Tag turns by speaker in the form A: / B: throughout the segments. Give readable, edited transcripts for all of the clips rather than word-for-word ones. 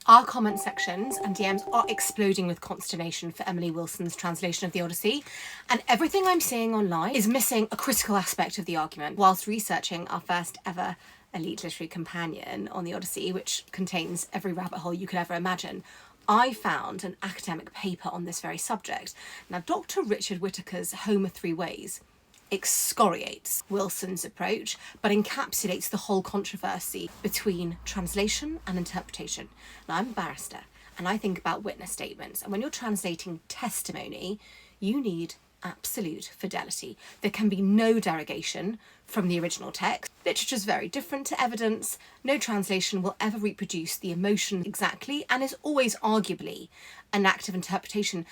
A: Our comment sections and DMs are exploding with consternation for Emily Wilson's translation of the Odyssey, and everything I'm seeing online is missing a critical aspect of the argument. Whilst researching our first ever elite literary companion on the Odyssey, which contains every rabbit hole you could ever imagine, I found an academic paper on this very subject. Now, Dr. Richard Whitaker's Homer Three Ways excoriates Wilson's approach, but encapsulates the whole controversy between translation and interpretation. Now, I'm a barrister, and I think about witness statements, and when you're translating testimony, you need absolute fidelity. There can be no derogation from the original text. Literature is very different to evidence. No translation will ever reproduce the emotion exactly, and is always arguably an act of interpretation.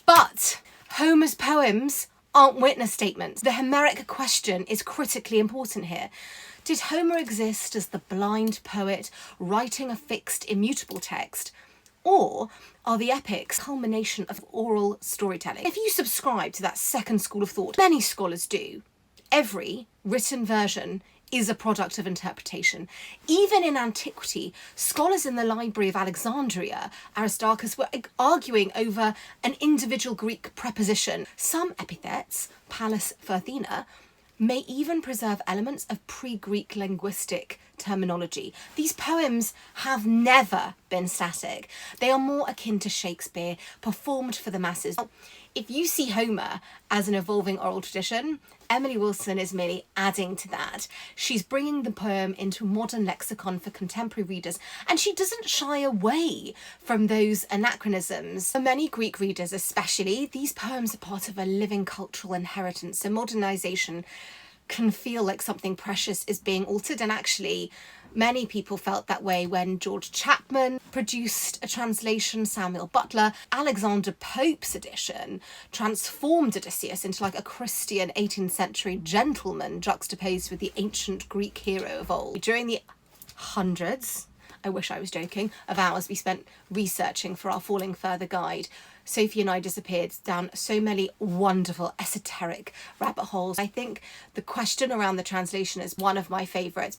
A: But Homer's poems aren't witness statements. The Homeric question is critically important here. Did Homer exist as the blind poet writing a fixed, immutable text? Or are the epics a culmination of oral storytelling? If you subscribe to that second school of thought, many scholars do, every written version is a product of interpretation. Even in antiquity, scholars in the Library of Alexandria, Aristarchus, were arguing over an individual Greek preposition. Some epithets, Pallas for Athena, may even preserve elements of pre-Greek linguistic terminology. These poems have never been static. They are more akin to Shakespeare, performed for the masses. If you see Homer as an evolving oral tradition, Emily Wilson is merely adding to that. She's bringing the poem into a modern lexicon for contemporary readers, and she doesn't shy away from those anachronisms. For many Greek readers especially, these poems are part of a living cultural inheritance, so modernisation can feel like something precious is being altered, and actually many people felt that way when George Chapman produced a translation, Samuel Butler. Alexander Pope's edition transformed Odysseus into like a Christian 18th century gentleman juxtaposed with the ancient Greek hero of old. During the hundreds, I wish I was joking, of hours we spent researching for our Falling Further guide, Sophie and I disappeared down so many wonderful esoteric rabbit holes. I think the question around the translation is one of my favourites.